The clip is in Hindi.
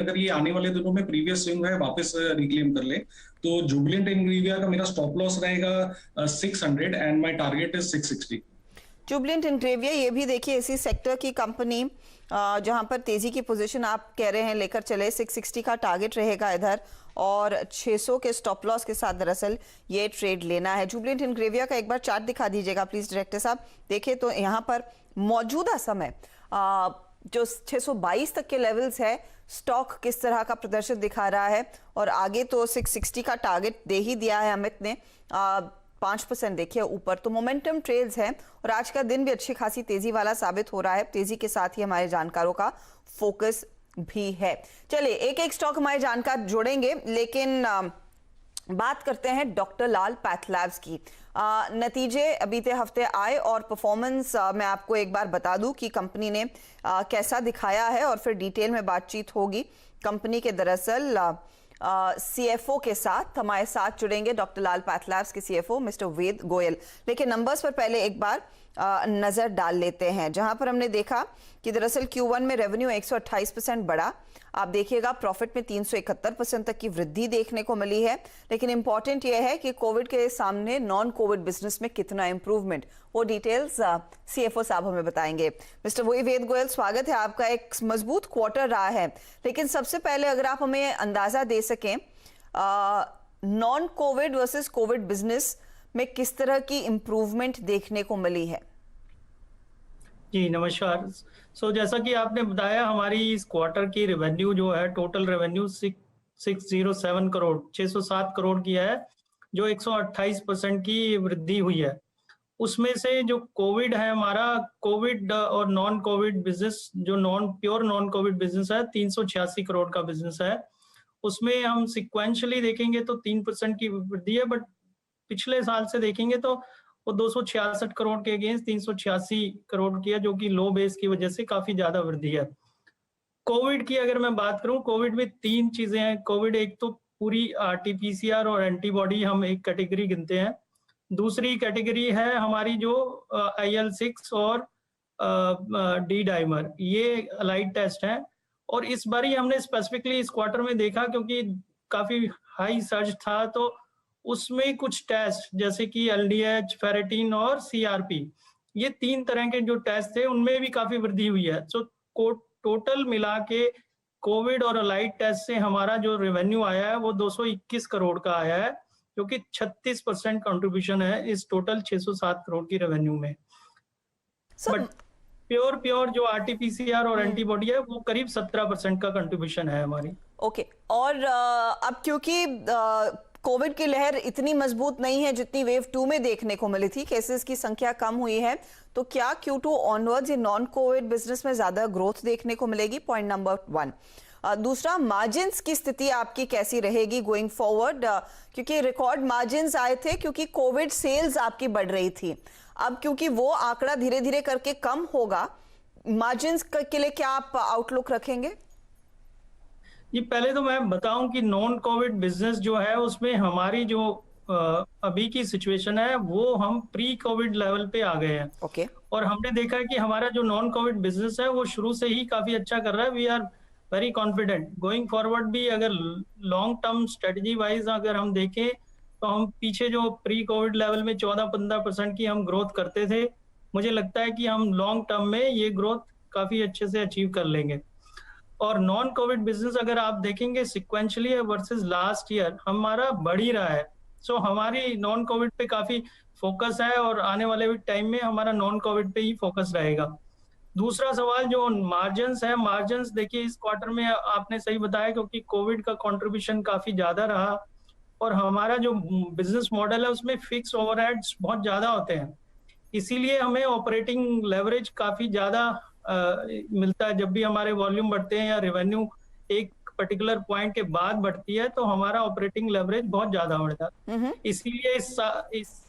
अगर ये आने वाले दिनों में प्रीवियस स्विंग है वापस रिक्लेम कर ले, तो जुबिलेंट इंग्रेविया का मेरा स्टॉप लॉस रहेगा 600 and my target is 660। Jubilant Ingrevia ये भी देखिए इसी सेक्टर की कंपनी जहां पर तेजी की पोजीशन आप कह रहे हैं लेकर चले, 660 का टारगेट रहेगा इधर और 600 के स्टॉप लॉस के साथ दरअसल ये ट्रेड लेना है। जुबिलेंट इंग्रेविया का एक बार चार्ट दिखा दीजिएगा प्लीज डायरेक्टर साहब। देखें तो यहाँ पर मौजूदा समय जो 622 तक के लेवल्स है, स्टॉक किस तरह का प्रदर्शन दिखा रहा है और आगे तो 660 का टारगेट दे ही दिया है अमित ने। 5% देखिए ऊपर, तो मोमेंटम ट्रेल्स है और आज का दिन भी अच्छी खासी तेजी वाला साबित हो रहा है। तेजी के साथ ही हमारे जानकारों का फोकस भी है। चलिए एक एक स्टॉक हमारे जानकार जोड़ेंगे, लेकिन बात करते हैं डॉक्टर लाल पैथलैब्स की। नतीजे बीते हफ्ते आए और परफॉर्मेंस मैं आपको एक बार बता दूं कि कंपनी ने कैसा दिखाया है और फिर डिटेल में बातचीत होगी। कंपनी के दरअसल सीएफओ के साथ हमारे साथ जुड़ेंगे डॉक्टर लाल पैथलैब्स के सीएफओ मिस्टर वेद गोयल। लेकिन नंबर्स पर पहले एक बार नजर डाल लेते हैं, जहां पर हमने देखा कि दरअसल Q1 में रेवेन्यू 128% बढ़ा। आप देखिएगा प्रॉफिट में 371% तक की वृद्धि देखने को मिली है। लेकिन इंपॉर्टेंट यह है कि कोविड के सामने नॉन कोविड बिजनेस में कितना इंप्रूवमेंट, वो डिटेल्स सीएफओ साहब हमें बताएंगे। मिस्टर वेद गोयल, स्वागत है आपका। एक मजबूत क्वार्टर रहा है, लेकिन सबसे पहले अगर आप हमें अंदाजा दे सकें non Covid versus Covid business में किस तरह की इंप्रूवमेंट देखने को मिली है। जी नमस्कार। जैसा कि आपने बताया, हमारी इस क्वार्टर की रेवेन्यू जो है, टोटल रेवेन्यू 607 करोड़ 607 करोड़ की है, जो 128% की वृद्धि हुई है। उसमें से जो कोविड है, हमारा कोविड और नॉन कोविड बिजनेस, जो प्योर नॉन कोविड बिजनेस है, 386 करोड़ का बिजनेस है। उसमें हम सिक्वेंशली देखेंगे तो 3% की वृद्धि है, बट पिछले साल से देखेंगे तो वो 266 करोड़ के अगेंस्ट 386 करोड़ की है, जो कि लो बेस की वजह से काफी ज्यादा वृद्धि है। कोविड की अगर मैं बात करूं, कोविड में 3 चीजें हैं। कोविड एक तो पूरी RT-PCR और एंटीबॉडी हम एक कैटेगरी गिनते हैं। दूसरी कैटेगरी है हमारी जो IL-6 और डी डाइमर, ये अलाइड टेस्ट है। और इस बार ही हमने स्पेसिफिकली इस क्वार्टर में देखा, क्योंकि काफी हाई सर्ज था, तो उसमें कुछ टेस्ट जैसे कि LDH, फेरेटिन और CRP, ये 3 तरह के जो टेस्ट थे उनमें भी काफी वृद्धि हुई है। टोटल मिला के कोविड और अलाइड टेस्ट से हमारा जो रेवेन्यू आया है वो 221 करोड़ का आया है, जो कि 36% कंट्रीब्यूशन है इस टोटल 607 करोड़ की रेवेन्यू में। बट प्योर जो RT-PCR और एंटीबॉडी है वो करीब 17% का कंट्रीब्यूशन है हमारी। ओके। और अब क्योंकि कोविड की लहर इतनी मजबूत नहीं है जितनी वेव 2 में देखने को मिली थी, केसेस की संख्या कम हुई है, तो क्या Q2 ऑनवर्ड्स ये नॉन कोविड बिजनेस में ज्यादा ग्रोथ देखने को मिलेगी? Point number 1। दूसरा, मार्जिन्स की स्थिति आपकी कैसी रहेगी गोइंग फॉरवर्ड, क्योंकि रिकॉर्ड मार्जिन्स आए थे क्योंकि कोविड सेल्स आपकी बढ़ रही थी। अब क्योंकि वो आंकड़ा धीरे धीरे करके कम होगा, मार्जिन्स के लिए क्या आप आउटलुक रखेंगे? जी, पहले तो मैं बताऊं कि नॉन कोविड बिजनेस जो है उसमें हमारी जो अभी की सिचुएशन है वो हम प्री कोविड लेवल पे आ गए हैं। ओके। और हमने देखा है कि हमारा जो नॉन कोविड बिजनेस है वो शुरू से ही काफी अच्छा कर रहा है। We are very confident going forward भी। अगर लॉन्ग टर्म स्ट्रेटजी वाइज अगर हम देखें तो हम पीछे जो प्री कोविड लेवल में 14-15% की हम ग्रोथ करते थे, मुझे लगता है कि हम लॉन्ग टर्म में ये ग्रोथ काफी अच्छे से अचीव कर लेंगे। और नॉन कोविड बिजनेस अगर आप देखेंगे सिक्वेंशली वर्सेस लास्ट ईयर हमारा बढ़ ही रहा है। हमारी नॉन कोविड पे काफी फोकस है और आने वाले टाइम में हमारा नॉन कोविड पे ही फोकस रहेगा। दूसरा सवाल जो मार्जिन्स है, मार्जिन्स देखिए इस क्वार्टर में आपने सही बताया, क्योंकि कोविड का कंट्रीब्यूशन काफी ज्यादा रहा और हमारा जो बिजनेस मॉडल है उसमें फिक्स ओवरहेड्स बहुत ज्यादा होते हैं, इसीलिए हमें ऑपरेटिंग लेवरेज काफी ज्यादा मिलता है। जब भी हमारे वॉल्यूम बढ़ते हैं या रेवेन्यू एक पर्टिकुलर पॉइंट के बाद बढ़ती है तो हमारा ऑपरेटिंग लेवरेज बहुत ज्यादा बढ़ता है। इसीलिए इस